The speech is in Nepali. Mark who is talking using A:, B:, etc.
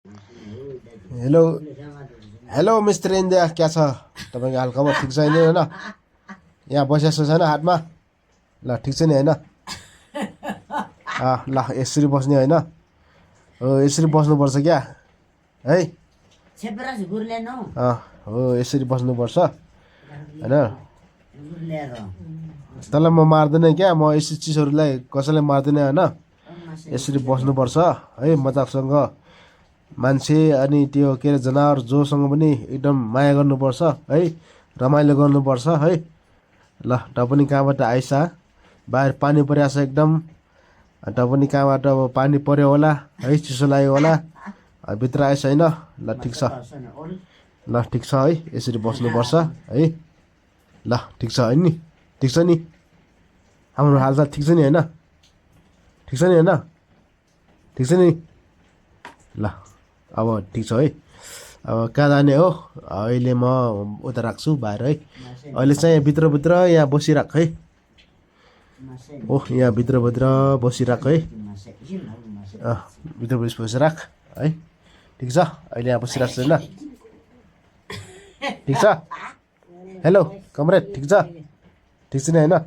A: हेलो हेलो मिस्टर इन्डिया क्या छ तपाईँको हालखबर ठिक छ नि होइन यहाँ बसेको छैन हाटमा ल ठिक छ नि होइन ल यसरी बस्ने होइन हो यसरी बस्नुपर्छ क्या है हो यसरी बस्नुपर्छ होइन तँलाई म मार्दैन क्या म यस्तो चिजहरूलाई कसैलाई मार्दैन होइन यसरी बस्नुपर्छ है मजाकसँग मान्छे अनि त्यो के अरे जनावर जोसँग पनि एकदम माया गर्नुपर्छ है रमाइलो गर्नुपर्छ है ल त पनि कहाँबाट आइस बाहिर पानी परिरहेछ एकदम त पनि कहाँबाट अब पानी पर्यो होला है चिसो लाग्यो होला भित्र आइस होइन ल ठिक छ है यसरी बस्नुपर्छ है ल ठिक छ होइन नि ठिक छ नि हाम्रो हालचाल ठिक छ नि होइन ठिक छ नि होइन ठिक छ नि ल अब ठिक छ है अब कहाँ जाने हो अहिले म उता राख्छु बाहिर है अहिले चाहिँ भित्रभित्र यहाँ बसिराख है ओ यहाँ भित्रभित्र बसिराख है भित्र बसिराख है ठिक छ अहिले यहाँ बसिरहेको छैन ठिक छ हेलो कमरेड ठिक छ नि होइन